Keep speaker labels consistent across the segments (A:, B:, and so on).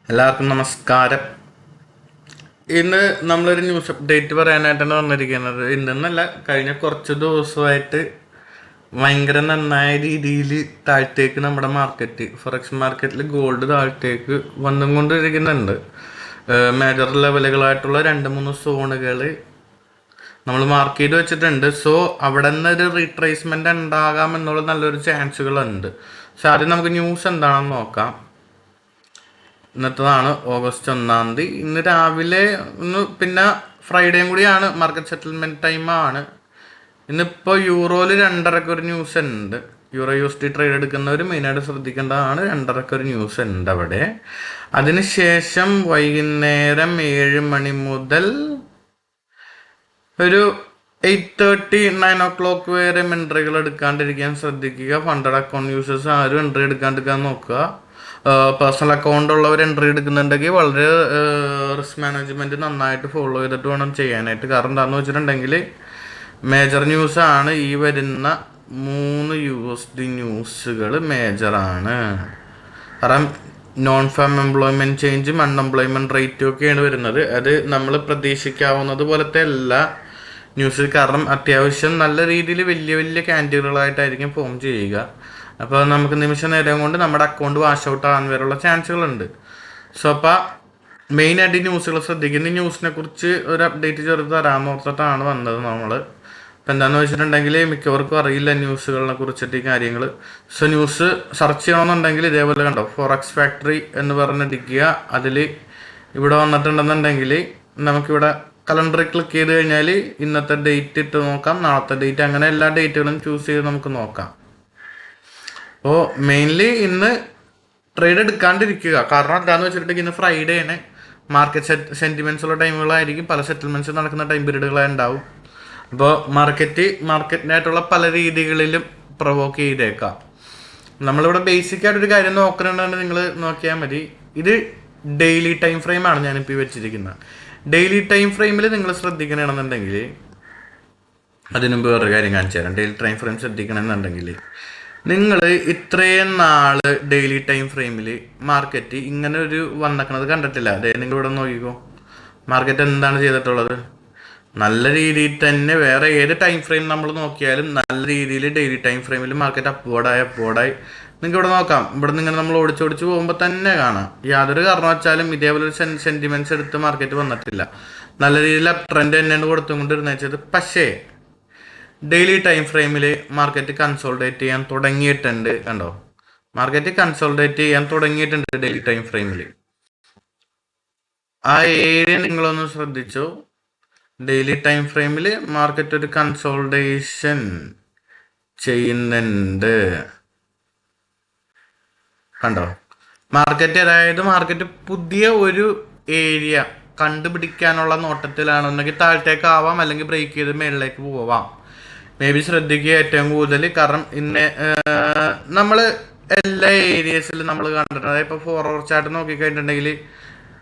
A: എല്ലാവർക്കും നമസ്കാരം. ഇന്ന് നമ്മളൊരു ന്യൂസ് അപ്ഡേറ്റ് പറയാനായിട്ടാണ് വന്നിരിക്കുന്നത്. ഇന്നെന്നല്ല, കഴിഞ്ഞ കുറച്ച് ദിവസമായിട്ട് ഭയങ്കര നന്നായ രീതിയിൽ താഴത്തേക്ക് നമ്മുടെ മാർക്കറ്റ്, ഫോറക്സ് മാർക്കറ്റിൽ ഗോൾഡ് താഴത്തേക്ക് വന്നും കൊണ്ടിരിക്കുന്നുണ്ട്. മേജർ ലെവലുകളായിട്ടുള്ള 2-3 സോണുകൾ നമ്മൾ മാർക്ക് ചെയ്ത് വെച്ചിട്ടുണ്ട്. സോ അവിടെ നിന്ന് ഒരു റീട്രേസ്മെന്റ് ഉണ്ടാകാം എന്നുള്ള നല്ലൊരു ചാൻസുകളുണ്ട്. പക്ഷെ ആദ്യം നമുക്ക് ന്യൂസ് എന്താണെന്ന് നോക്കാം. ഇന്നത്തേതാണ് ഓഗസ്റ്റ് 1. ഇന്ന് രാവിലെ പിന്നെ ഫ്രൈഡേയും കൂടിയാണ്, മാർക്കറ്റ് സെറ്റിൽമെന്റ് ടൈമാണ്. ഇന്നിപ്പോൾ യൂറോയിൽ 2:30 ഒരു ന്യൂസ് ഉണ്ട്. യൂറോ USD ട്രേഡ് എടുക്കുന്നവർ മെയിനായിട്ട് ശ്രദ്ധിക്കേണ്ടതാണ്. 2:30 ഒരു ന്യൂസ് ഉണ്ട് അവിടെ. അതിനുശേഷം വൈകുന്നേരം 7 മണി മുതൽ ഒരു 8:30 9 o'clock വരെ എൻട്രികൾ എടുക്കാണ്ടിരിക്കാൻ ശ്രദ്ധിക്കുക. ഫണ്ടഡ് അക്കൗണ്ട് യൂസേഴ്സ് ആരും എൻട്രി എടുക്കാണ്ടിരിക്കാൻ നോക്കുക. പേഴ്സണൽ അക്കൗണ്ട് ഉള്ളവർ എൻട്രി എടുക്കുന്നുണ്ടെങ്കിൽ വളരെ റിസ്ക് മാനേജ്മെന്റ് നന്നായിട്ട് ഫോളോ ചെയ്തിട്ട് വേണം ചെയ്യാനായിട്ട്. കാരണം എന്താണെന്ന് വെച്ചിട്ടുണ്ടെങ്കിൽ മേജർ ന്യൂസാണ് ഈ വരുന്ന 3 USD ന്യൂസുകൾ മേജറാണ്. കാരണം നോൺ ഫാം എംപ്ലോയ്മെന്റ് ചേഞ്ചും അൺഎംപ്ലോയ്മെന്റ് റേറ്റും ഒക്കെയാണ് വരുന്നത്. അത് നമ്മൾ പ്രതീക്ഷിക്കാവുന്നത് പോലത്തെ എല്ലാ ന്യൂസ്. കാരണം അത്യാവശ്യം നല്ല രീതിയിൽ വലിയ വലിയ ക്യാൻഡിലുകളായിട്ടായിരിക്കും ഫോം ചെയ്യുക. അപ്പോൾ നമുക്ക് നിമിഷ നേരം കൊണ്ട് നമ്മുടെ അക്കൗണ്ട് വാഷ് ഔട്ട് ആകാൻ വരെയുള്ള ചാൻസുകളുണ്ട്. സോ അപ്പോൾ മെയിനായിട്ട് ഈ ന്യൂസുകൾ ശ്രദ്ധിക്കുന്ന ഈ ന്യൂസിനെ കുറിച്ച് ഒരു അപ്ഡേറ്റ് ചെറുത് തരാമെന്ന് ഓർത്തിട്ടാണ് വന്നത് നമ്മൾ. ഇപ്പം എന്താണെന്ന് വെച്ചിട്ടുണ്ടെങ്കിൽ മിക്കവർക്കും അറിയില്ല ന്യൂസുകളെ കുറിച്ചിട്ട് ഈ കാര്യങ്ങൾ. സോ ന്യൂസ് സെർച്ച് ചെയ്യണമെന്നുണ്ടെങ്കിൽ ഇതേപോലെ കണ്ടോ, ഫോറക്സ് ഫാക്ടറി എന്ന് പറഞ്ഞിരിക്കുക. അതിൽ ഇവിടെ വന്നിട്ടുണ്ടെന്നുണ്ടെങ്കിൽ നമുക്കിവിടെ കലണ്ടറിൽ ക്ലിക്ക് ചെയ്ത് കഴിഞ്ഞാൽ ഇന്നത്തെ ഡേറ്റ് ഇട്ട് നോക്കാം, നാളത്തെ ഡേറ്റ്, അങ്ങനെ എല്ലാ ഡേറ്റുകളും ചൂസ് ചെയ്ത് നമുക്ക് നോക്കാം. അപ്പോൾ മെയിൻലി ഇന്ന് ട്രേഡ് എടുക്കാണ്ടിരിക്കുക. കാരണം എന്താണെന്ന് വെച്ചിട്ടുണ്ടെങ്കിൽ ഇന്ന് ഫ്രൈഡേ ആണ്. മാർക്കറ്റ് സെന്റിമെന്റ്സ് ഉള്ള ടൈമുകളായിരിക്കും. പല സെറ്റിൽമെന്റ്സ് നടക്കുന്ന ടൈം പീരീഡുകളായി ഉണ്ടാവും. അപ്പോൾ മാർക്കറ്റിനായിട്ടുള്ള പല രീതികളിലും പ്രൊവോക്ക് ചെയ്തേക്കാം. നമ്മളിവിടെ ബേസിക് ആയിട്ടൊരു കാര്യം നോക്കണമെന്നുണ്ടെങ്കിൽ നിങ്ങൾ നോക്കിയാൽ മതി. ഇത് ഡെയിലി ടൈം ഫ്രെയിമാണ് ഞാനിപ്പോൾ വെച്ചിരിക്കുന്നത്. ഡെയിലി ടൈം ഫ്രെയിമിൽ നിങ്ങൾ ശ്രദ്ധിക്കണമെന്നുണ്ടെങ്കിൽ, അതിനുമുമ്പ് വേറൊരു കാര്യം കാണിച്ചു തരാം. ഡെയിലി ടൈം ഫ്രെയിം ശ്രദ്ധിക്കണമെന്നുണ്ടെങ്കിൽ നിങ്ങൾ ഇത്രയും നാള് ഡെയിലി ടൈം ഫ്രെയിമിൽ മാർക്കറ്റ് ഇങ്ങനെ ഒരു വന്നേക്കണത് കണ്ടിട്ടില്ല. അതായത് നിങ്ങൾ ഇവിടെ നോക്കിക്കോ, മാർക്കറ്റ് എന്താണ് ചെയ്തിട്ടുള്ളത്. നല്ല രീതിയിൽ തന്നെ വേറെ ഏത് ടൈം ഫ്രെയിം നമ്മൾ നോക്കിയാലും നല്ല രീതിയിൽ ഡെയിലി ടൈം ഫ്രെയിമിൽ മാർക്കറ്റ് അപ്വേർഡായി നിങ്ങൾക്ക് ഇവിടെ നോക്കാം. ഇവിടെ നിങ്ങൾ നമ്മൾ ഓടിച്ചോടിച്ച് പോകുമ്പോൾ തന്നെ കാണാം. യാതൊരു കാരണവച്ചാലും ഇതേപോലെ ഒരു സെന്റിമെന്റ്സ് എടുത്ത് മാർക്കറ്റ് വന്നിട്ടില്ല. നല്ല രീതിയിൽ അപ് ട്രെൻഡ് തന്നെയാണ് കൊടുത്തുകൊണ്ടിരുന്നത്. പക്ഷേ ഡെയിലി ടൈം ഫ്രെയിമിൽ മാർക്കറ്റ് കൺസോൾഡേറ്റ് ചെയ്യാൻ തുടങ്ങിയിട്ടുണ്ട്. കണ്ടോ, മാർക്കറ്റ് കൺസോൾഡേറ്റ് ചെയ്യാൻ തുടങ്ങിയിട്ടുണ്ട് ഡെയിലി ടൈം ഫ്രെയിമിൽ. ആ ഏരിയ നിങ്ങളൊന്ന് ശ്രദ്ധിച്ചോ. ഡെയിലി ടൈം ഫ്രെയിമിൽ മാർക്കറ്റ് ഒരു കൺസോൾട്ടേഷൻ ചെയ്യുന്നുണ്ട്. കണ്ടോ മാർക്കറ്റ്, അതായത് മാർക്കറ്റ് പുതിയ ഒരു ഏരിയ കണ്ടുപിടിക്കാനുള്ള നോട്ടത്തിലാണെന്നുണ്ടെങ്കിൽ താഴത്തേക്ക് ആവാം, അല്ലെങ്കിൽ ബ്രേക്ക് ചെയ്ത് മേളിലേക്ക് പോവാം. മേ ബി ശ്രദ്ധിക്കുക ഏറ്റവും കൂടുതൽ. കാരണം ഇന്ന് നമ്മൾ എല്ലാ ഏരിയസിലും നമ്മൾ കണ്ടിട്ടുണ്ട്. അതായത് ഇപ്പോൾ 4 hour ചാർട്ട് നോക്കിക്കഴിഞ്ഞിട്ടുണ്ടെങ്കിൽ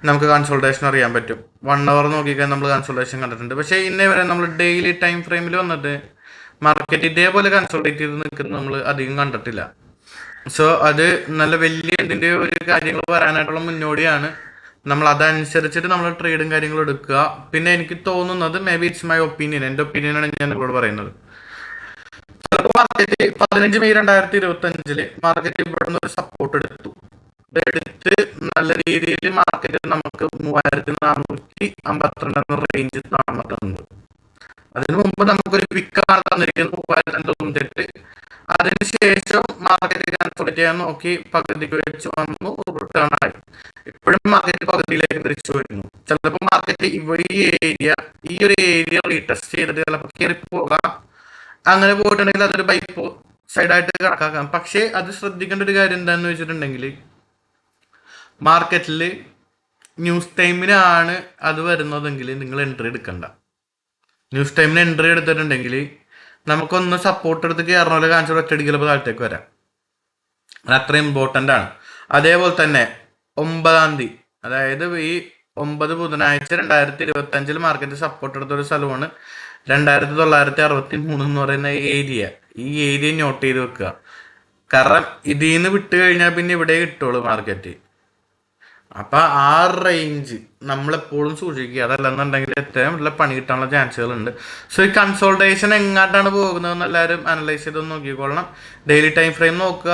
A: നമുക്ക് കൺസൾട്ടേഷൻ അറിയാൻ പറ്റും. 1 hour നോക്കിക്കഴിഞ്ഞാൽ നമ്മൾ കൺസൾട്ടേഷൻ കണ്ടിട്ടുണ്ട്. പക്ഷേ ഇന്നേ വരെ നമ്മൾ ഡെയിലി ടൈം ഫ്രെയിമിൽ വന്നിട്ട് മാർക്കറ്റ് ഇതേപോലെ കൺസൾട്ടേറ്റ് ചെയ്ത് നിൽക്കുന്നത് നമ്മൾ അധികം കണ്ടിട്ടില്ല. സോ അത് നല്ല വലിയ ഇതിൻ്റെ ഒരു കാര്യങ്ങൾ വരാനായിട്ടുള്ള മുന്നോടിയാണ്. നമ്മൾ അതനുസരിച്ചിട്ട് നമ്മൾ ട്രേഡും കാര്യങ്ങളും എടുക്കുക. പിന്നെ എനിക്ക് തോന്നുന്നത്, may be it's my opinion, എൻ്റെ ഒപ്പീനിയനാണ് ഞാൻ നിങ്ങളോട് പറയുന്നത്. മാർക്കറ്റ് 15 മെയ് 2025 മാർക്കറ്റ് ഇവിടെ നിന്ന് ഒരു സപ്പോർട്ട് എടുത്ത് നല്ല രീതിയിൽ മാർക്കറ്റ് നമുക്ക് 3452 റേഞ്ച് താന്നിട്ടുണ്ട്. അതിനു മുമ്പ് നമുക്കൊരു വിക്കാണ് തന്നിരിക്കുന്നത് 3298. അതിനുശേഷം മാർക്കറ്റ് കൺസോൾട്ട് ചെയ്യാൻ നോക്കി പകുതിക്ക് വെച്ച് വന്നു, റിട്ടേൺ ആയി. ഇപ്പോഴും മാർക്കറ്റ് പകുതിയിലേക്ക് തിരിച്ചു വരുന്നു. ചിലപ്പോൾ മാർക്കറ്റ് ഈ ഒരു ഏരിയ റീടെസ്റ്റ് ചെയ്തിട്ട് ചിലപ്പോൾ കയറി പോകാം. അങ്ങനെ പോയിട്ടുണ്ടെങ്കിൽ അതൊരു ബൈ സൈഡായിട്ട് കണക്കാക്കാം. പക്ഷേ അത് ശ്രദ്ധിക്കേണ്ട ഒരു കാര്യം എന്താണെന്ന് വെച്ചിട്ടുണ്ടെങ്കിൽ, മാർക്കറ്റിൽ ന്യൂസ് ടൈമിനാണ് അത് വരുന്നതെങ്കിൽ നിങ്ങൾ എൻട്രി എടുക്കണ്ട. ന്യൂസ് ടൈമിന് എൻട്രി എടുത്തിട്ടുണ്ടെങ്കിൽ നമുക്കൊന്ന് സപ്പോർട്ട് എടുത്ത് കയറണ കാണിച്ചാൽ ഒറ്റയടിക്കലപ്പോൾ താഴത്തേക്ക് വരാം. അത് അത്ര ഇമ്പോർട്ടൻ്റ് ആണ്. അതേപോലെ തന്നെ 9, അതായത് ഈ 9 ബുധനാഴ്ച 2025 മാർക്കറ്റ് സപ്പോർട്ട് എടുത്തൊരു സ്ഥലമാണ് 2963 എന്ന് പറയുന്ന ഏരിയ. ഈ ഏരിയ നോട്ട് ചെയ്ത് വെക്കുക. കാരണം ഇതിൽ നിന്ന് വിട്ട് കഴിഞ്ഞാൽ പിന്നെ ഇവിടെ കിട്ടുള്ളൂ മാർക്കറ്റ്. അപ്പം ആ റേഞ്ച് നമ്മളെപ്പോഴും സൂക്ഷിക്കുക. അതല്ലെന്നുണ്ടെങ്കിൽ ഏറ്റവും നല്ല പണി കിട്ടാനുള്ള ചാൻസുകളുണ്ട്. സോ ഈ കൺസോൾട്ടേഷൻ എങ്ങോട്ടാണ് പോകുന്നതെന്ന് എല്ലാവരും അനലൈസ് ചെയ്ത് നോക്കിക്കൊള്ളണം. ഡെയിലി ടൈം ഫ്രെയിം നോക്കുക.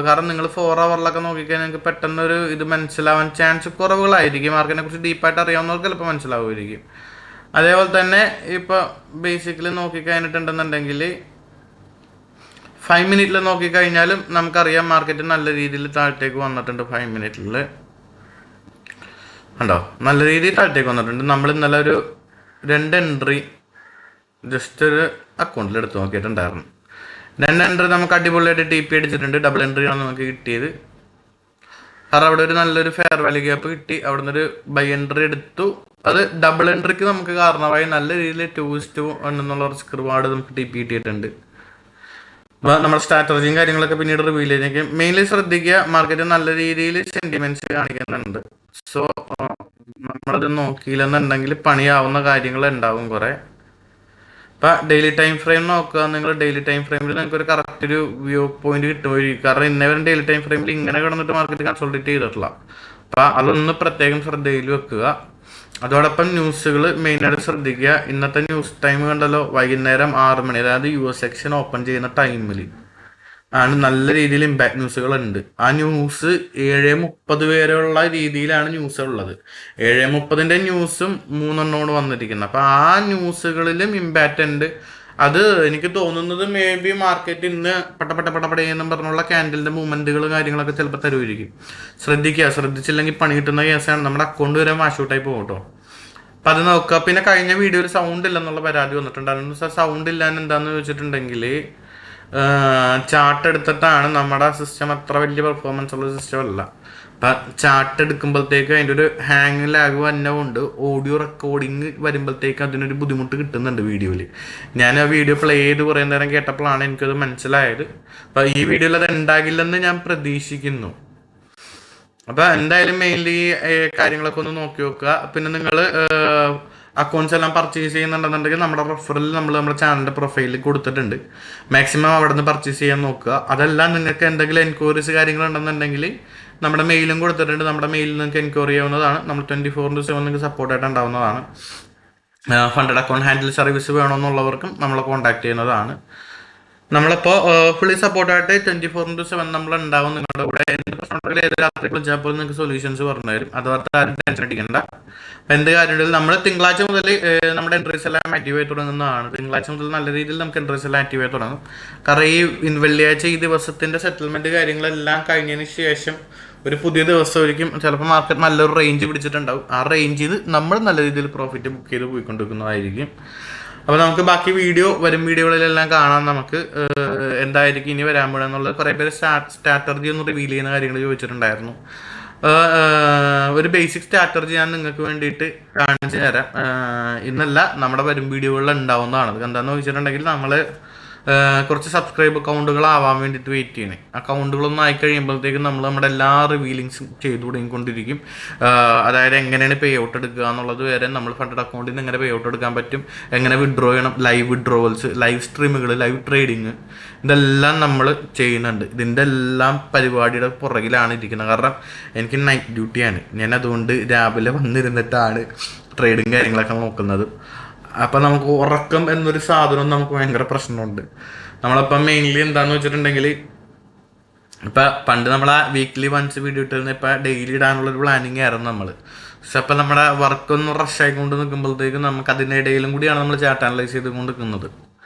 A: കാരണം നിങ്ങൾ 4 hourലൊക്കെ നോക്കിക്കഴിഞ്ഞാൽ നിങ്ങൾക്ക് പെട്ടെന്നൊരു ഇത് മനസ്സിലാവാൻ ചാൻസ് കുറവുകളായിരിക്കും. മാർക്കറ്റിനെ കുറിച്ച് ഡീപ്പായിട്ട് അറിയാവുന്നവർക്ക് ചിലപ്പോൾ മനസ്സിലാവുമായിരിക്കും. അതേപോലെ തന്നെ ഇപ്പോൾ ബേസിക്കലി നോക്കിക്കഴിഞ്ഞിട്ടുണ്ടെന്നുണ്ടെങ്കിൽ 5 minute നോക്കിക്കഴിഞ്ഞാലും നമുക്കറിയാം മാർക്കറ്റ് നല്ല രീതിയിൽ താഴത്തേക്ക് വന്നിട്ടുണ്ട്. 5 minute ഉണ്ടോ, നല്ല രീതിയിൽ താഴത്തേക്ക് വന്നിട്ടുണ്ട്. നമ്മൾ ഇന്നലെ ഒരു 2 എൻട്രി ജസ്റ്റ് ഒരു അക്കൗണ്ടിൽ എടുത്ത് നോക്കിയിട്ടുണ്ടായിരുന്നു. 2 എൻട്രി നമുക്ക് അടിപൊളിയായിട്ട് TP അടിച്ചിട്ടുണ്ട്. ഡബിൾ എൻട്രി ആണ് നമുക്ക് കിട്ടിയത്. കാരണം അവിടെ ഒരു നല്ലൊരു ഫെയർ വാല്യൂ ഗ്യാപ്പ് കിട്ടി. അവിടെ നിന്നൊരു ബൈ എൻട്രി എടുത്തു. അത് ഡബിൾ എൻട്രിക്ക് നമുക്ക് കാരണമായി. നല്ല രീതിയിൽ 2:1 എന്നുള്ള റിസ്ക് റിവാർഡ് നമുക്ക് TP കിട്ടിയിട്ടുണ്ട്. അപ്പോൾ നമ്മുടെ സ്ട്രാറ്റജിയും കാര്യങ്ങളൊക്കെ പിന്നീട് റിവീൽ ചെയ്തേക്കും. മെയിൻലി ശ്രദ്ധിക്കുക, മാർക്കറ്റ് നല്ല രീതിയിൽ സെന്റിമെന്റ്സ് കാണിക്കുന്നുണ്ട്. സോ നമ്മളത് നോക്കിയില്ലെന്നുണ്ടെങ്കിൽ പണിയാവുന്ന കാര്യങ്ങൾ ഉണ്ടാവും കുറേ. ഇപ്പം ഡെയിലി ടൈം ഫ്രെയിം നോക്കുക. നിങ്ങൾ ഡെയിലി ടൈം ഫ്രെയിമിൽ നിങ്ങൾക്ക് ഒരു കറക്റ്റ് ഒരു വ്യൂ പോയിന്റ് കിട്ടുമായിരിക്കും. കാരണം ഇന്നേവരും ഡെയിലി ടൈം ഫ്രെയിമിൽ ഇങ്ങനെ കിടന്നിട്ട് മാർക്കറ്റ് കൺസോൾട്ടേറ്റ് ചെയ്തിട്ടില്ല. അപ്പം അതൊന്ന് പ്രത്യേകം ശ്രദ്ധയിൽ വെക്കുക. അതോടൊപ്പം ന്യൂസുകൾ മെയിനായിട്ട് ശ്രദ്ധിക്കുക. ഇന്നത്തെ ന്യൂസ് ടൈം കണ്ടല്ലോ, വൈകുന്നേരം 6 മണി, അതായത് US സെക്ഷൻ ഓപ്പൺ ചെയ്യുന്ന ടൈമിൽ ആണ് നല്ല രീതിയിൽ ഇമ്പാക്ട് ന്യൂസുകൾ ഉണ്ട്. ആ ന്യൂസ് 7:30 വരെയുള്ള രീതിയിലാണ് ന്യൂസ് ഉള്ളത്. 7:30 ന്യൂസും 3 വന്നിരിക്കുന്നത്. അപ്പം ആ ന്യൂസുകളിലും ഇമ്പാക്റ്റ് ഉണ്ട്. അത് എനിക്ക് തോന്നുന്നത് മേ ബി മാർക്കറ്റ് ഇന്ന് പടയെന്നും പറഞ്ഞുള്ള ക്യാൻഡലിന്റെ മൂവ്മെന്റുകൾ കാര്യങ്ങളൊക്കെ ചിലപ്പോൾ തരുമായിരിക്കും. ശ്രദ്ധിക്കുക. ശ്രദ്ധിച്ചില്ലെങ്കിൽ പണി കിട്ടുന്ന കേസാണ്. നമ്മുടെ അക്കൗണ്ട് വരെ വാഷൗട്ടായി പോകും കേട്ടോ. അപ്പം അത് നോക്കുക. പിന്നെ കഴിഞ്ഞ വീഡിയോയിൽ സൗണ്ട് ഇല്ലെന്നുള്ള പരാതി വന്നിട്ടുണ്ടായിരുന്നു. സൗണ്ട് ഇല്ലാന്ന് എന്താന്ന് ചോദിച്ചിട്ടുണ്ടെങ്കിൽ ചാർട്ട് എടുത്തിട്ടാണ്. നമ്മുടെ സിസ്റ്റം അത്ര വലിയ പെർഫോമൻസ് ഉള്ള സിസ്റ്റം അല്ല. അപ്പം ചാർട്ട് എടുക്കുമ്പോഴത്തേക്ക് അതിൻ്റെ ഒരു ഹാങ് ലാഗ് വന്നതുകൊണ്ട് ഓഡിയോ റെക്കോർഡിങ് വരുമ്പോഴത്തേക്ക് അതിനൊരു ബുദ്ധിമുട്ട് കിട്ടുന്നുണ്ട് വീഡിയോയിൽ. ഞാൻ ആ വീഡിയോ പ്ലേ ചെയ്ത് കുറേ നേരം കേട്ടപ്പോഴാണ് എനിക്കത് മനസ്സിലായത്. അപ്പം ഈ വീഡിയോയിൽ അത് ഉണ്ടാകില്ലെന്ന് ഞാൻ പ്രതീക്ഷിക്കുന്നു. അപ്പം എന്തായാലും മെയിൻലി കാര്യങ്ങളൊക്കെ ഒന്ന് നോക്കി നോക്കുക. പിന്നെ നിങ്ങൾ അക്കൗണ്ട്സ് എല്ലാം പർച്ചേസ് ചെയ്യുന്നുണ്ടെന്നുണ്ടെങ്കിൽ നമ്മുടെ റെഫറൽ നമ്മൾ നമ്മുടെ ചാനലിൻ്റെ പ്രൊഫൈലിൽ കൊടുത്തിട്ടുണ്ട്. മാക്സിമം അവിടെ നിന്ന് പർച്ചേസ് ചെയ്യാൻ നോക്കുക. അതെല്ലാം നിങ്ങൾക്ക് എന്തെങ്കിലും എൻക്വയറീസ് കാര്യങ്ങളുണ്ടെന്നുണ്ടെങ്കിൽ നമ്മുടെ മെയിലും കൊടുത്തിട്ടുണ്ട്. നമ്മുടെ മെയിലിൽ നിങ്ങൾക്ക് എൻക്വയറി ചെയ്യാവുന്നതാണ്. നമ്മൾ 24/7 നിങ്ങൾക്ക് സപ്പോർട്ടായിട്ട് ഉണ്ടാവുന്നതാണ്. ഫണ്ടഡ് അക്കൗണ്ട് ഹാൻഡിൽ സർവീസ് വേണമെന്നുള്ളവർക്കും നമ്മളെ കോൺടാക്ട് ചെയ്യുന്നതാണ്. നമ്മളിപ്പോൾ ഫുള്ളി സപ്പോർട്ടായിട്ട് 24/7 നമ്മൾ ഉണ്ടാവും നിങ്ങളുടെ കൂടെ. എന്ത് പ്രശ്നമുണ്ടെങ്കിൽ ഏത് രാത്രി വിളിച്ചാൽ പോലും നിങ്ങൾക്ക് സൊല്യൂഷൻസ് പറഞ്ഞു തരും. അതുപോലെ ആരും ടെൻഷൻ അടിക്കണ്ട. അപ്പം എന്ത് കാര്യമുണ്ടെങ്കിലും നമ്മൾ തിങ്കളാഴ്ച മുതൽ നമ്മുടെ എൻട്രീസ് എല്ലാം ആക്റ്റീവ് ആയി തുടങ്ങുന്നതാണ്. തിങ്കളാഴ്ച മുതൽ നല്ല രീതിയിൽ നമുക്ക് എൻട്രീസ് എല്ലാം ആക്റ്റീവ് ആയി തുടങ്ങും. കാരണം ഈ വെള്ളിയാഴ്ച ഈ ദിവസത്തിൻ്റെ സെറ്റിൽമെൻറ്റ് കാര്യങ്ങളെല്ലാം കഴിഞ്ഞതിന് ശേഷം ഒരു പുതിയ ദിവസമായിരിക്കും. ചിലപ്പോൾ മാർക്കറ്റ് നല്ലൊരു റേഞ്ച് പിടിച്ചിട്ടുണ്ടാവും. ആ റേഞ്ചിൽ നമ്മൾ നല്ല രീതിയിൽ പ്രോഫിറ്റ് ബുക്ക് ചെയ്ത് പോയിക്കൊണ്ടിരിക്കുന്നതായിരിക്കും. അപ്പോൾ നമുക്ക് ബാക്കി വരും വീഡിയോകളിലെല്ലാം കാണാം. നമുക്ക് എന്തായിരിക്കും ഇനി വരാൻ പോകണം എന്നുള്ളത് കുറേ പേര് സ്ട്രാറ്റജി ഒന്ന് റിവീൽ ചെയ്യുന്ന കാര്യങ്ങൾ ചോദിച്ചിട്ടുണ്ടായിരുന്നു. ഒരു ബേസിക് സ്ട്രാറ്റജി ഞാൻ നിങ്ങൾക്ക് വേണ്ടിയിട്ട് കാണിച്ചു തരാം. ഇന്നല്ല, നമ്മുടെ വരും വീഡിയോകളിൽ ഉണ്ടാവുന്നതാണ്. അത് എന്താണെന്ന് ചോദിച്ചിട്ടുണ്ടെങ്കിൽ നമ്മൾ കുറച്ച് സബ്സ്ക്രൈബ് അക്കൗണ്ടുകളാവാൻ വേണ്ടിയിട്ട് വെയിറ്റ് ചെയ്യണേ. അക്കൗണ്ടുകളൊന്നും ആയി കഴിയുമ്പോഴത്തേക്കും നമ്മൾ നമ്മുടെ എല്ലാ റിവീലിങ്സും ചെയ്തു തുടങ്ങിക്കൊണ്ടിരിക്കും. അതായത് എങ്ങനെയാണ് പേ ഔട്ട് എടുക്കുക എന്നുള്ളത് വരെ നമ്മൾ ഫണ്ടഡ് അക്കൗണ്ടിൽ നിന്ന് എങ്ങനെ പേ ഔട്ട് എടുക്കാൻ പറ്റും, എങ്ങനെ വിഡ്രോ ചെയ്യണം, ലൈവ് വിഡ്രോവൽസ്, ലൈവ് സ്ട്രീമുകൾ, ലൈവ് ട്രേഡിങ്, ഇതെല്ലാം നമ്മൾ ചെയ്യുന്നുണ്ട്. ഇതിൻ്റെ എല്ലാം പരിപാടിയുടെ പുറകിലാണ് ഇരിക്കുന്നത്. കാരണം എനിക്ക് നൈറ്റ് ഡ്യൂട്ടിയാണ്. ഞാൻ അതുകൊണ്ട് രാവിലെ വന്നിരുന്നിട്ടാണ് ട്രേഡിങ് കാര്യങ്ങളൊക്കെ നോക്കുന്നത്. അപ്പം നമുക്ക് ഉറക്കം എന്നൊരു സാധനം നമുക്ക് ഭയങ്കര പ്രശ്നമുണ്ട്. നമ്മളിപ്പം മെയിൻലി എന്താണെന്ന് വെച്ചിട്ടുണ്ടെങ്കിൽ ഇപ്പം പണ്ട് നമ്മളെ വീക്ക്ലി വൺസ് വീഡിയോ ഇട്ടിരുന്ന ഇപ്പം ഡെയിലി ഇടാനുള്ളൊരു പ്ലാനിങ് ആയിരുന്നു നമ്മൾ. പക്ഷെ അപ്പം നമ്മുടെ വർക്കൊന്ന് റഷ് ആയിക്കൊണ്ട് നിൽക്കുമ്പോഴത്തേക്കും നമുക്ക് അതിൻ്റെ ഇടയിലും കൂടിയാണ് നമ്മൾ ചാറ്റ് അനലൈസ് ചെയ്തുകൊണ്ട് നിൽക്കുന്നത്.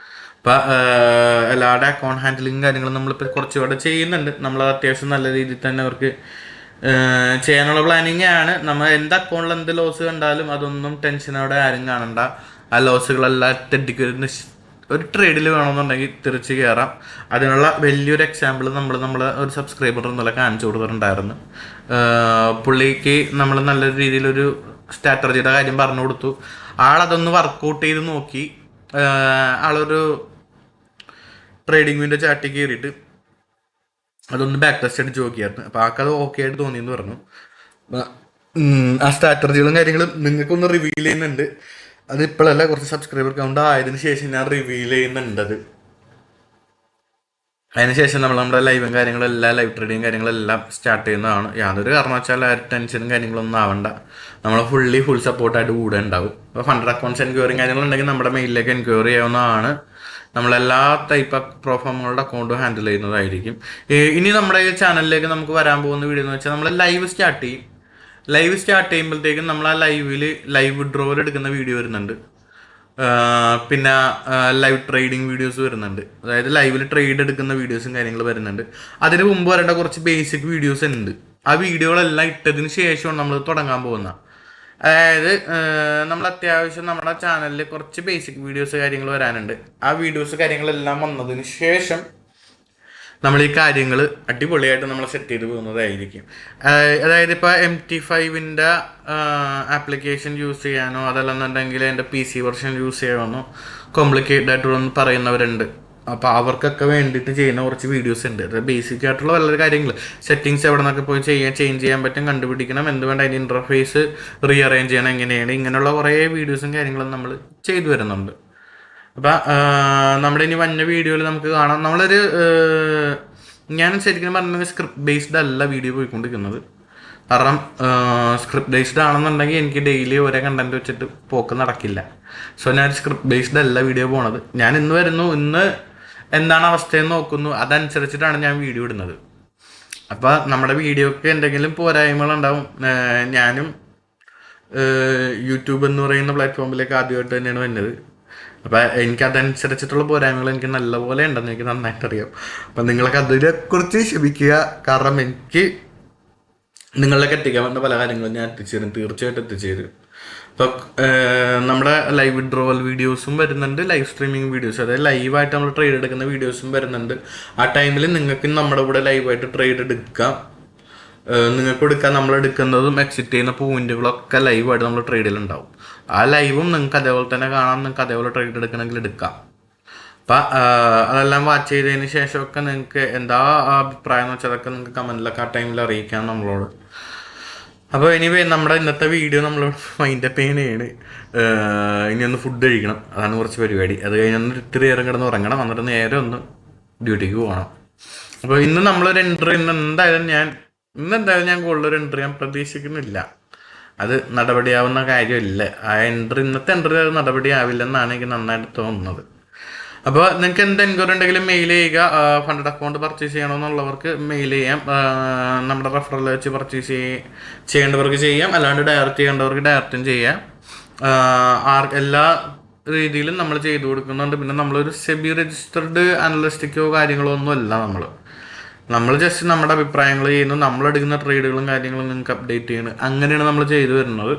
A: അപ്പം എല്ലാവരുടെ അക്കൗണ്ട് ഹാൻഡിലിങ് കാര്യങ്ങളും നമ്മളിപ്പോൾ കുറച്ചുകൂടെ ചെയ്യുന്നുണ്ട്. നമ്മളത് അത്യാവശ്യം നല്ല രീതിയിൽ തന്നെ അവർക്ക് ചെയ്യാനുള്ള പ്ലാനിങ് ആണ്. നമ്മൾ എന്ത് അക്കൗണ്ടിൽ എന്ത് ലോസ് കണ്ടാലും അതൊന്നും ടെൻഷനോടെ ആരും കാണണ്ട. ആ ലോസുകളെല്ലാം തെറ്റിക്കുന്ന ഒരു ട്രേഡിൽ വേണമെന്നുണ്ടെങ്കിൽ തിരിച്ച് കയറാം. അതിനുള്ള വലിയൊരു എക്സാമ്പിൾ നമ്മൾ ഒരു സബ്സ്ക്രൈബർ ഇന്നലെ കാണിച്ചു കൊടുത്തിട്ടുണ്ടായിരുന്നു. പുള്ളിക്ക് നമ്മൾ നല്ലൊരു രീതിയിലൊരു സ്ട്രാറ്റജിയുടെ കാര്യം പറഞ്ഞു കൊടുത്തു. ആളതൊന്ന് വർക്കൗട്ട് ചെയ്ത് നോക്കി. ആളൊരു ട്രേഡിംഗ് വിൻ്റെ ചാറ്റിൽ കയറിയിട്ട് അതൊന്ന് ബാക്ക് ടെസ്റ്റ് അടിച്ച് നോക്കിയായിരുന്നു. അപ്പോൾ ആൾക്കത് ഓക്കെ ആയിട്ട് തോന്നിയെന്ന് പറഞ്ഞു. ആ സ്ട്രാറ്റജികളും കാര്യങ്ങളും നിങ്ങൾക്കൊന്ന് റിവീൽ ചെയ്യുന്നുണ്ട്. അത് ഇപ്പോഴല്ല, കുറച്ച് സബ്സ്ക്രൈബർ കൗണ്ട് ആയതിനു ശേഷം ഞാൻ റിവീൽ ചെയ്യുന്നുണ്ടത്. അതിനുശേഷം നമ്മൾ നമ്മുടെ ലൈവും കാര്യങ്ങളെല്ലാം ലൈവ് ട്രേഡിങ് കാര്യങ്ങളെല്ലാം സ്റ്റാർട്ട് ചെയ്യുന്നതാണ്. യാതൊരു കാരണവശാൽ ആ ടെൻഷനും കാര്യങ്ങളൊന്നും ആവണ്ട. നമ്മൾ ഫുൾ സപ്പോർട്ടായിട്ട് കൂടെ ഉണ്ടാവും. അപ്പോൾ ഫണ്ട് അക്കൗണ്ട്സ് എൻക്വയറിങ് കാര്യങ്ങളുണ്ടെങ്കിൽ നമ്മുടെ മെയിലിലേക്ക് എൻക്വയറി ചെയ്യാവുന്നതാണ്. നമ്മളെല്ലാ ടൈപ്പ് ഓഫ് പ്രോഫോമുകളുടെ അക്കൗണ്ടും ഹാൻഡിൽ ചെയ്യുന്നതായിരിക്കും. ഇനി നമ്മുടെ ഈ ചാനലിലേക്ക് നമുക്ക് വരാൻ പോകുന്ന വീഡിയോ എന്ന് വെച്ചാൽ നമ്മൾ ലൈവ് സ്റ്റാർട്ട് ചെയ്യും. ലൈവ് സ്റ്റാർട്ട് ചെയ്യുമ്പോഴത്തേക്കും നമ്മൾ ആ ലൈവ് വിഡ്രോവൽ എടുക്കുന്ന വീഡിയോ വരുന്നുണ്ട്. പിന്നെ ലൈവ് ട്രേഡിങ് വീഡിയോസ് വരുന്നുണ്ട്. അതായത് ലൈവിൽ ട്രേഡ് എടുക്കുന്ന വീഡിയോസും കാര്യങ്ങളും വരുന്നുണ്ട്. അതിന് മുമ്പ് വരേണ്ട കുറച്ച് ബേസിക് വീഡിയോസ് ഉണ്ട്. ആ വീഡിയോകളെല്ലാം ഇട്ടതിന് ശേഷമാണ് നമ്മൾ തുടങ്ങാൻ പോകുന്നത്. അതായത് നമ്മൾ അത്യാവശ്യം നമ്മുടെ ചാനലിൽ കുറച്ച് ബേസിക് വീഡിയോസ് കാര്യങ്ങൾ വരാനുണ്ട്. ആ വീഡിയോസ് കാര്യങ്ങളെല്ലാം വന്നതിന് ശേഷം നമ്മൾ ഈ കാര്യങ്ങൾ അടിപൊളിയായിട്ട് നമ്മൾ സെറ്റ് ചെയ്ത് പോകുന്നതായിരിക്കും. അതായത് ഇപ്പോൾ MT5 ആപ്ലിക്കേഷൻ യൂസ് ചെയ്യാനോ അതല്ലെന്നുണ്ടെങ്കിൽ എൻ്റെ PC വെർഷൻ യൂസ് ചെയ്യാനോ കോംപ്ലിക്കേറ്റഡ് ആയിട്ടുള്ളതെന്ന് പറയുന്നവരുണ്ട്. അപ്പോൾ അവർക്കൊക്കെ വേണ്ടിയിട്ട് ചെയ്യുന്ന കുറച്ച് വീഡിയോസ് ഉണ്ട്. അതായത് ബേസിക് ആയിട്ടുള്ള വളരെ കാര്യങ്ങൾ, സെറ്റിങ്സ് എവിടെ നിന്നൊക്കെ പോയി ചേഞ്ച് ചെയ്യാൻ പറ്റും, കണ്ടുപിടിക്കണം, എന്തുകൊണ്ട് അതിൻ്റെ ഇൻ്റർഫേസ് റീഅറേഞ്ച് ചെയ്യണം, എങ്ങനെയാണ്, ഇങ്ങനെയുള്ള കുറേ വീഡിയോസും കാര്യങ്ങളും നമ്മൾ ചെയ്തു വരുന്നുണ്ട്. അപ്പം നമ്മുടെ ഇനി വന്ന വീഡിയോയിൽ നമുക്ക് കാണാം. ഞാൻ ശരിക്കും പറഞ്ഞാൽ സ്ക്രിപ്റ്റ് ബേസ്ഡ് അല്ല വീഡിയോ പോയിക്കൊണ്ടിരിക്കുന്നത്. കാരണം സ്ക്രിപ്റ്റ് ബേസ്ഡ് ആണെന്നുണ്ടെങ്കിൽ എനിക്ക് ഡെയിലി ഒരേ കണ്ടന്റ് വെച്ചിട്ട് പോക്ക് നടക്കില്ല. സോ ഞാൻ സ്ക്രിപ്റ്റ് ബേസ്ഡ് അല്ല വീഡിയോ പോണത്. ഞാൻ ഇന്ന് വരുന്നു, ഇന്ന് എന്താണ് അവസ്ഥയെന്ന് നോക്കുന്നു, അതനുസരിച്ചിട്ടാണ് ഞാൻ വീഡിയോ ഇടുന്നത്. അപ്പം നമ്മുടെ വീഡിയോക്ക് എന്തെങ്കിലും പോരായ്മകളുണ്ടാവും. ഞാനും യൂട്യൂബ് എന്ന് പറയുന്ന പ്ലാറ്റ്ഫോമിലേക്ക് ആദ്യമായിട്ട് തന്നെയാണ് വരുന്നത്. അപ്പം എനിക്കതനുസരിച്ചിട്ടുള്ള പോരായ്മകൾ എനിക്ക് നല്ലപോലെ ഉണ്ടെന്ന് എനിക്ക് നന്നായിട്ട് അറിയാം. അപ്പം നിങ്ങളൊക്കെ അതിനെക്കുറിച്ച് ക്ഷമിക്കുക. കാരണം എനിക്ക് നിങ്ങളിലേക്ക് എത്തിക്കാൻ വേണ്ട പല കാര്യങ്ങളും ഞാൻ എത്തിച്ചേരും, തീർച്ചയായിട്ടും എത്തിച്ചേരും. ഇപ്പം നമ്മുടെ ലൈവ് വിഡ്രോവൽ വീഡിയോസും വരുന്നുണ്ട്, ലൈവ് സ്ട്രീമിങ് വീഡിയോസ്, അതായത് ലൈവായിട്ട് നമ്മൾ ട്രേഡ് എടുക്കുന്ന വീഡിയോസും വരുന്നുണ്ട്. ആ ടൈമിൽ നിങ്ങൾക്ക് നമ്മുടെ കൂടെ ലൈവായിട്ട് ട്രേഡ് എടുക്കാം. നിങ്ങൾക്ക് എടുക്കാൻ നമ്മൾ എടുക്കുന്നതും എക്സിറ്റ് ചെയ്യുന്ന പോയിന്റുകളൊക്കെ ലൈവായിട്ട് നമ്മൾ ട്രേഡിലുണ്ടാവും. ആ ലൈവും നിങ്ങൾക്ക് അതേപോലെ തന്നെ കാണാം. നിങ്ങൾക്ക് അതേപോലെ ട്രേഡ് എടുക്കണമെങ്കിൽ എടുക്കാം. അപ്പം അതെല്ലാം വാച്ച് ചെയ്തതിന് ശേഷമൊക്കെ നിങ്ങൾക്ക് എന്താ അഭിപ്രായം എന്ന് വെച്ചാൽ അതൊക്കെ നിങ്ങൾക്ക് കമൻറ്റിലൊക്കെ ആ ടൈമിൽ അറിയിക്കാം നമ്മളോട്. അപ്പോൾ എനിവേ നമ്മുടെ ഇന്നത്തെ വീഡിയോ നമ്മൾ മൈൻഡപ്പ് ചെയ്യണേണ്. ഇനി ഒന്ന് ഫുഡ് കഴിക്കണം, അതാണ് കുറച്ച് പരിപാടി. അത് കഴിഞ്ഞൊന്ന് ഇത്തിരി നേരം കിടന്ന് ഉറങ്ങണം, എന്നിട്ട് നേരെ ഒന്ന് ഡ്യൂട്ടിക്ക് പോകണം. അപ്പോൾ ഇന്ന് നമ്മളൊരു എൻട്രി എന്തായാലും ഞാൻ കൂടുതലൊരു എൻട്രി ഞാൻ പ്രതീക്ഷിക്കുന്നില്ല. അത് നടപടിയാവുന്ന കാര്യമില്ല. ആ ഇന്നത്തെ എൻട്രി അത് നടപടിയാവില്ലെന്നാണ് എനിക്ക് നന്നായിട്ട് തോന്നുന്നത്. അപ്പോൾ നിങ്ങൾക്ക് എന്ത് എൻക്വയറി ഉണ്ടെങ്കിലും മെയിൽ ചെയ്യുക. ഫണ്ട് അക്കൗണ്ട് പർച്ചേസ് ചെയ്യണമെന്നുള്ളവർക്ക് മെയിൽ ചെയ്യാം. നമ്മുടെ റെഫറൽ വെച്ച് പർച്ചേസ് ചെയ്യേണ്ടവർക്ക് ചെയ്യാം, അല്ലാണ്ട് ഡയറക്റ്റ് ചെയ്യേണ്ടവർക്ക് ഡയറക്റ്റും ചെയ്യാം. എല്ലാ രീതിയിലും നമ്മൾ ചെയ്തു കൊടുക്കുന്നുണ്ട്. പിന്നെ നമ്മളൊരു സെബി രജിസ്റ്റർഡ് അനലിസ്റ്റിക്കോ കാര്യങ്ങളോ ഒന്നും അല്ല. നമ്മൾ ജസ്റ്റ് നമ്മുടെ അഭിപ്രായങ്ങൾ ചെയ്യുന്നു, നമ്മളെടുക്കുന്ന ട്രേഡുകളും കാര്യങ്ങളും നിങ്ങൾക്ക് അപ്ഡേറ്റ് ചെയ്യുന്നു. അങ്ങനെയാണ് നമ്മൾ ചെയ്തു വരുന്നത്.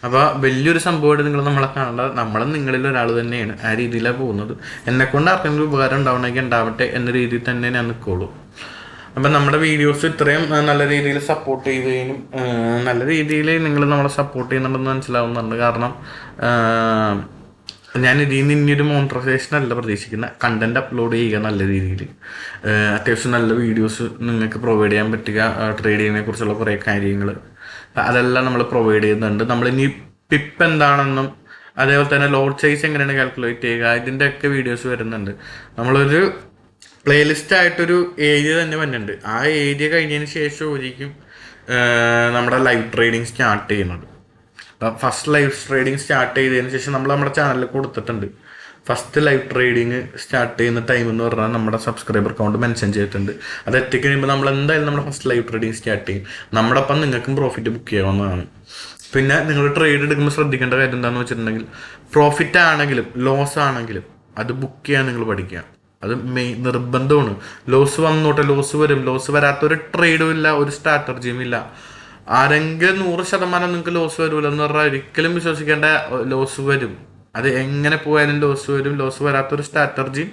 A: അപ്പോൾ വലിയൊരു സംഭവമായിട്ട് നമ്മളെ കാണേണ്ടത് നമ്മളും നിങ്ങളിൽ ഒരാൾ തന്നെയാണ്. ആ രീതിയിലാണ് പോകുന്നത്. എന്നെക്കൊണ്ട് ആർക്കെങ്കിലും ഉപകാരം ഉണ്ടാവണമെങ്കിൽ ഉണ്ടാവട്ടെ എന്ന രീതിയിൽ തന്നെ ഞാൻ നിൽക്കുള്ളൂ. അപ്പം നമ്മുടെ വീഡിയോസ് ഇത്രയും നല്ല രീതിയിൽ സപ്പോർട്ട് ചെയ്തതിനും നല്ല രീതിയിൽ നിങ്ങൾ നമ്മളെ സപ്പോർട്ട് ചെയ്യുന്നുണ്ടെന്ന് മനസ്സിലാവുന്നുണ്ട്. കാരണം ഞാൻ ഇതിൽ നിന്ന് ഇനിയൊരു മോണിറ്റൈസേഷൻ അല്ല പ്രതീക്ഷിക്കുന്നത്. കണ്ടന്റ് അപ്ലോഡ് ചെയ്യുക നല്ല രീതിയിൽ, അത്യാവശ്യം നല്ല വീഡിയോസ് നിങ്ങൾക്ക് പ്രൊവൈഡ് ചെയ്യാൻ പറ്റുക. ട്രേഡിങ്ങിനെ കുറിച്ചുള്ള കുറേ കാര്യങ്ങൾ അതെല്ലാം നമ്മൾ പ്രൊവൈഡ് ചെയ്യുന്നുണ്ട്. നമ്മളിനി പിപ്പ് എന്താണെന്നും അതേപോലെ തന്നെ ലോഡ് സൈസ് എങ്ങനെയാണ് കാൽക്കുലേറ്റ് ചെയ്യുക, ഇതിൻ്റെയൊക്കെ വീഡിയോസ് വരുന്നുണ്ട്. നമ്മളൊരു പ്ലേലിസ്റ്റ് ആയിട്ടൊരു ഏരിയ തന്നെ വരുന്നുണ്ട്. ആ ഏരിയ കഴിഞ്ഞതിന് ശേഷമായിരിക്കും നമ്മുടെ ലൈവ് ട്രേഡിങ് സ്റ്റാർട്ട് ചെയ്യുന്നത്. ഫസ്റ്റ് ലൈവ് ട്രേഡിങ് സ്റ്റാർട്ട് ചെയ്തതിന് ശേഷം നമ്മൾ നമ്മുടെ ചാനലിൽ കൊടുത്തിട്ടുണ്ട്. ഫസ്റ്റ് ലൈവ് ട്രേഡിങ് സ്റ്റാർട്ട് ചെയ്യുന്ന ടൈം എന്ന് പറഞ്ഞാൽ നമ്മുടെ സബ്സ്ക്രൈബർ കൗണ്ട് മെൻഷൻ ചെയ്തിട്ടുണ്ട്. അത് എത്തിക്കഴിയുമ്പോൾ നമ്മൾ എന്തായാലും നമ്മുടെ ഫസ്റ്റ് ലൈവ് ട്രേഡിങ് സ്റ്റാർട്ട് ചെയ്യും. നമ്മുടെ ഒപ്പം നിങ്ങൾക്കും പ്രോഫിറ്റ് ബുക്ക് ചെയ്യാവുന്നതാണ്. പിന്നെ നിങ്ങൾ ട്രേഡ് എടുക്കുമ്പോൾ ശ്രദ്ധിക്കേണ്ട കാര്യം എന്താണെന്ന് വെച്ചിട്ടുണ്ടെങ്കിൽ, പ്രോഫിറ്റ് ആണെങ്കിലും ലോസ് ആണെങ്കിലും അത് ബുക്ക് ചെയ്യാൻ നിങ്ങൾ പഠിക്കുക. അത് നിർബന്ധമാണ്. ലോസ് വന്നോട്ടെ, ലോസ് വരും. ലോസ് വരാത്തൊരു ട്രേഡും ഇല്ല, ഒരു സ്ട്രാറ്റജിയും ഇല്ല. ആരെങ്കിലും 100% നിങ്ങൾക്ക് ലോസ് വരുമല്ലോ പറഞ്ഞാൽ ഒരിക്കലും വിശ്വസിക്കേണ്ട. ലോസ് വരും. അത് എങ്ങനെ പോയാലും ലോസ് വരും. ലോസ് വരാത്തൊരു സ്ട്രാറ്റജി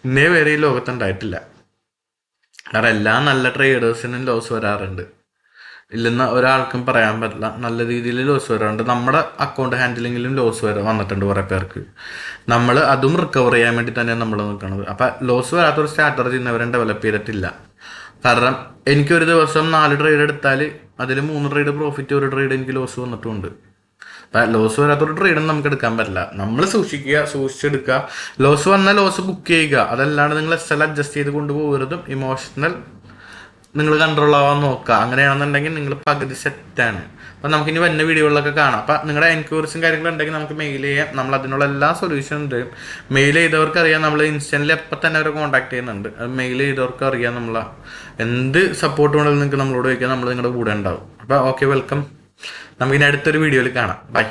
A: ഇന്നേ വരെ ഈ ലോകത്തുണ്ടായിട്ടില്ല. കാരണം എല്ലാ നല്ല ട്രേഡേഴ്സിനും ലോസ് വരാറുണ്ട്, ഇല്ലെന്ന് ഒരാൾക്കും പറയാൻ പറ്റില്ല. നല്ല രീതിയിൽ ലോസ് വരാറുണ്ട്. നമ്മുടെ അക്കൗണ്ട് ഹാൻഡിലിങ്ങിലും ലോസ് വന്നിട്ടുണ്ട് കുറേ പേർക്ക്. നമ്മൾ അതും റിക്കവർ ചെയ്യാൻ വേണ്ടി തന്നെയാണ് നമ്മൾ നിൽക്കുന്നത്. അപ്പം ലോസ് വരാത്തൊരു സ്ട്രാറ്റജി ഇന്നവരും ഡെവലപ്പ് ചെയ്തിട്ടില്ല. കാരണം എനിക്കൊരു ദിവസം 4 ട്രേഡ് എടുത്താൽ അതിൽ 3 ട്രേഡ് പ്രോഫിറ്റ്, 1 ട്രേഡ് എനിക്ക് ലോസ് വന്നിട്ടുമുണ്ട്. അപ്പം ലോസ് വരാത്തൊരു ട്രേഡൊന്നും നമുക്ക് എടുക്കാൻ പറ്റില്ല. നമ്മൾ സൂക്ഷിച്ചെടുക്കുക. ലോസ് വന്നാൽ ലോസ് ബുക്ക് ചെയ്യുക. അതല്ലാണ്ട് നിങ്ങൾ SL അഡ്ജസ്റ്റ് ചെയ്ത് കൊണ്ടുപോകരുതും. ഇമോഷണൽ നിങ്ങൾ കൺട്രോൾ ആവാൻ നോക്കുക. അങ്ങനെയാണെന്നുണ്ടെങ്കിൽ നിങ്ങൾ പകുതി സെറ്റാണ്. അപ്പം നമുക്കിനി വരുന്ന വീഡിയോകളിലൊക്കെ കാണാം. അപ്പം നിങ്ങളുടെ എൻക്വയറീസും കാര്യങ്ങളുണ്ടെങ്കിൽ നമുക്ക് മെയിൽ ചെയ്യാം. നമ്മൾ അതിനുള്ള എല്ലാ സൊല്യൂഷനും ഉണ്ട്. മെയിൽ ചെയ്തവർക്ക് അറിയാം, നമ്മൾ ഇൻസ്റ്റൻ്റിൽ എപ്പോൾ തന്നെ അവരെ കോൺടാക്ട് ചെയ്യുന്നുണ്ട്. അത് മെയിൽ ചെയ്തവർക്ക് അറിയാം. നമ്മൾ എന്ത് സപ്പോർട്ട് വേണമെങ്കിലും നിങ്ങൾക്ക് നമ്മളോട് ചോദിക്കാം. നമ്മൾ നിങ്ങളുടെ കൂടെ ഉണ്ടാവും. അപ്പോൾ ഓക്കെ, വെൽക്കം. നമുക്കിനി അടുത്തൊരു വീഡിയോയിൽ കാണാം. ബൈ.